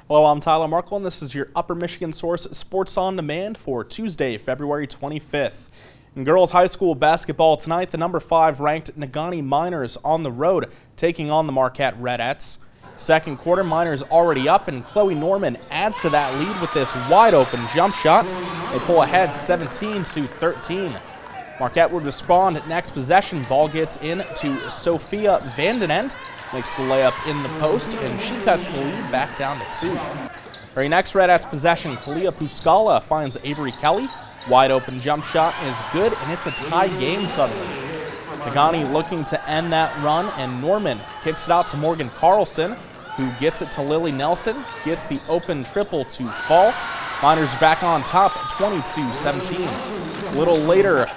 Hello, I'm Tyler Markle, and this is your Upper Michigan Source Sports on Demand for Tuesday, February 25th. In girls high school basketball tonight, the number 5 ranked Negaunee Miners on the road, taking on the Marquette Redettes. Second quarter, Miners already up, and Chloe Norman adds to that lead with this wide-open jump shot. They pull ahead 17-13. Marquette would respond next possession. Ball gets in to Sophia Vandenent. Makes the layup in the post, and she cuts the lead back down to 2. Very next Redettes possession, Kalia Puscala finds Avery Kelly. Wide open jump shot is good, and it's a tie game suddenly. Negaunee looking to end that run, and Norman kicks it out to Morgan Carlson, who gets it to Lily Nelson, gets the open triple to fall. Miners back on top, 22-17. A little later,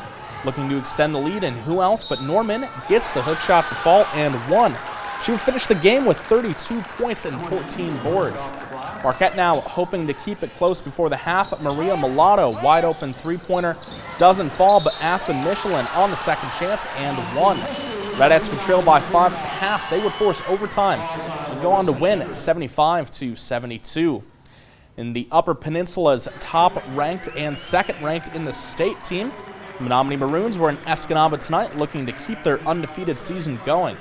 looking to extend the lead, and who else but Norman gets the hook shot to fall and one. She would finish the game with 32 points and 14 boards. Marquette now hoping to keep it close before the half. Maria Mulatto, wide open three-pointer, doesn't fall, but Aspen Michelin on the second chance and one. Redettes would trail by 5 at the half. They would force overtime and go on to win 75-72. In the Upper Peninsula's top-ranked and second-ranked in the state team, the Menominee Maroons were in Escanaba tonight looking to keep their undefeated season going.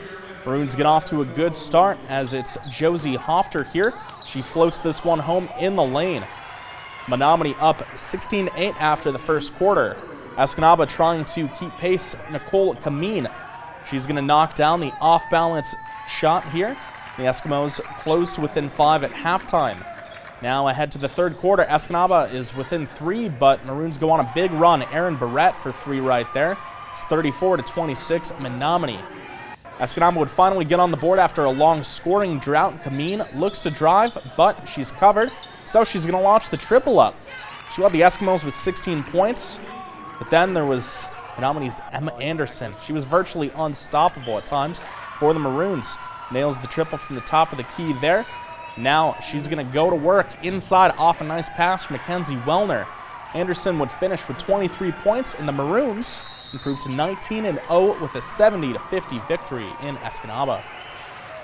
Maroons get off to a good start as it's Josie Hofter here. She floats this one home in the lane. Menominee up 16-8 after the first quarter. Escanaba trying to keep pace. Nicole Kameen. She's going to knock down the off-balance shot here. The Eskimos close to within 5 at halftime. Now ahead to the third quarter. Escanaba is within 3, but Maroons go on a big run. Erin Barrett for 3 right there. It's 34-26 Menominee. Escanaba would finally get on the board after a long scoring drought. Kameen looks to drive, but she's covered, so she's going to launch the triple up. She led the Eskimos with 16 points, but then there was Menominee's Emma Anderson. She was virtually unstoppable at times for the Maroons. Nails the triple from the top of the key there. Now she's going to go to work inside off a nice pass from Mackenzie Wellner. Anderson would finish with 23 points, and the Maroons improved to 19-0 with a 70-50 victory in Escanaba.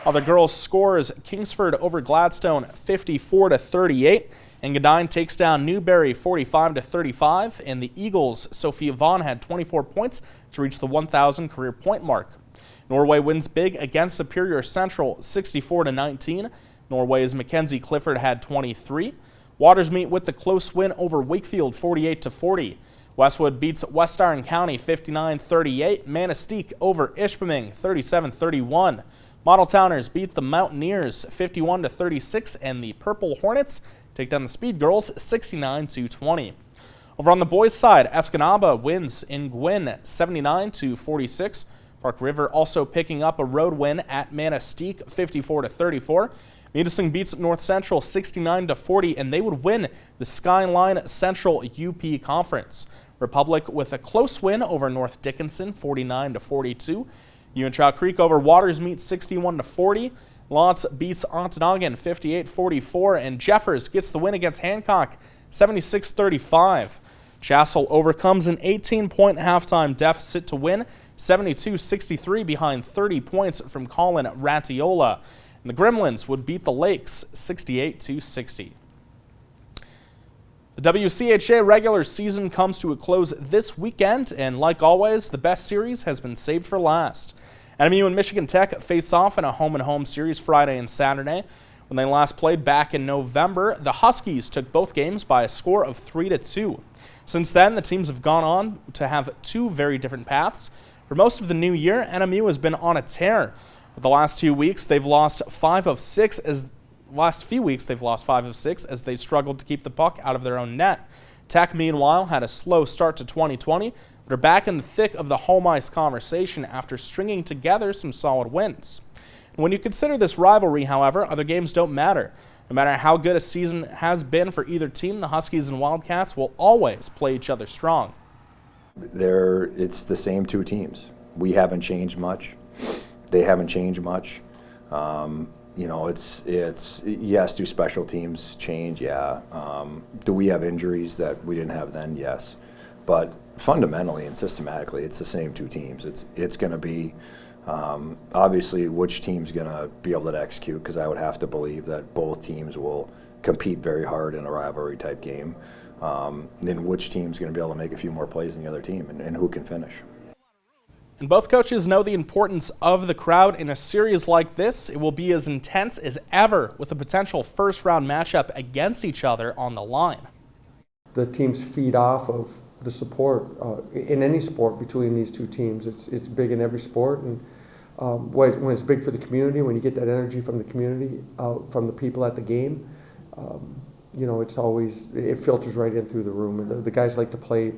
Other girls' scores: Kingsford over Gladstone 54-38, and Godine takes down Newberry 45-35, and the Eagles' Sophia Vaughn had 24 points to reach the 1,000 career point mark. Norway wins big against Superior Central 64-19. Norway's Mackenzie Clifford had 23. Waters meet with the close win over Wakefield 48-40. Westwood beats West Iron County 59-38. Manistee over Ishpeming 37-31. Model Towners beat the Mountaineers 51-36, and the Purple Hornets take down the Speed Girls 69-20. Over on the boys' side, Escanaba wins in Gwin 79-46. Park River also picking up a road win at Manistee 54-34. Medicine beats North Central 69-40, and they would win the Skyline Central UP Conference. Republic with a close win over North Dickinson 49-42. Uintraw Creek over Waters meet 61-40. Lawrence beats Ontonagon 58-44, and Jeffers gets the win against Hancock 76-35. Chassell overcomes an 18-point halftime deficit to win 72-63 behind 30 points from Colin Rattiola. And the Gremlins would beat the Lakes 68-60. The WCHA regular season comes to a close this weekend, and like always, the best series has been saved for last. NMU and Michigan Tech face off in a home-and-home series Friday and Saturday. When they last played back in November, the Huskies took both games by a score of 3-2. Since then, the teams have gone on to have 2 very different paths. For most of the new year, NMU has been on a tear. But the last 2 weeks, they've lost 5 of 6 as they struggled to keep the puck out of their own net. Tech, meanwhile, had a slow start to 2020, but are back in the thick of the home ice conversation after stringing together some solid wins. And when you consider this rivalry, however, other games don't matter. No matter how good a season has been for either team, the Huskies and Wildcats will always play each other strong. It's the same 2 teams. We haven't changed much. They haven't changed much. It's yes, do special teams change? Yeah. Do we have injuries that we didn't have then? Yes. But fundamentally and systematically, it's the same 2 teams. It's going to be Obviously, which team's going to be able to execute, because I would have to believe that both teams will compete very hard in a rivalry type game. Then which team's going to be able to make a few more plays than the other team, and who can finish. And both coaches know the importance of the crowd in a series like this. It will be as intense as ever, with a potential first-round matchup against each other on the line. The teams feed off of the support in any sport between these two teams. It's big in every sport, and when it's big for the community, when you get that energy from the community, from the people at the game, you know, it filters right in through the room. The guys like to play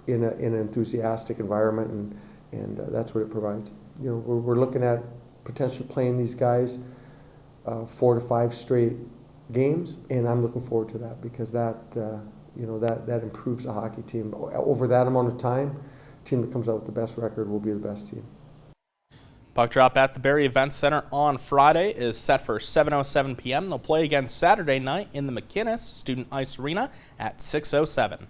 in an enthusiastic environment, and that's what it provides. You know, we're looking at potentially playing these guys 4 to 5 straight games, and I'm looking forward to that, because that you know, that improves the hockey team. Over that amount of time, the team that comes out with the best record will be the best team. Puck drop at the Barrie Event Center on Friday is set for 7:07 p.m. They'll play again Saturday night in the McInnes Student Ice Arena at 6:07.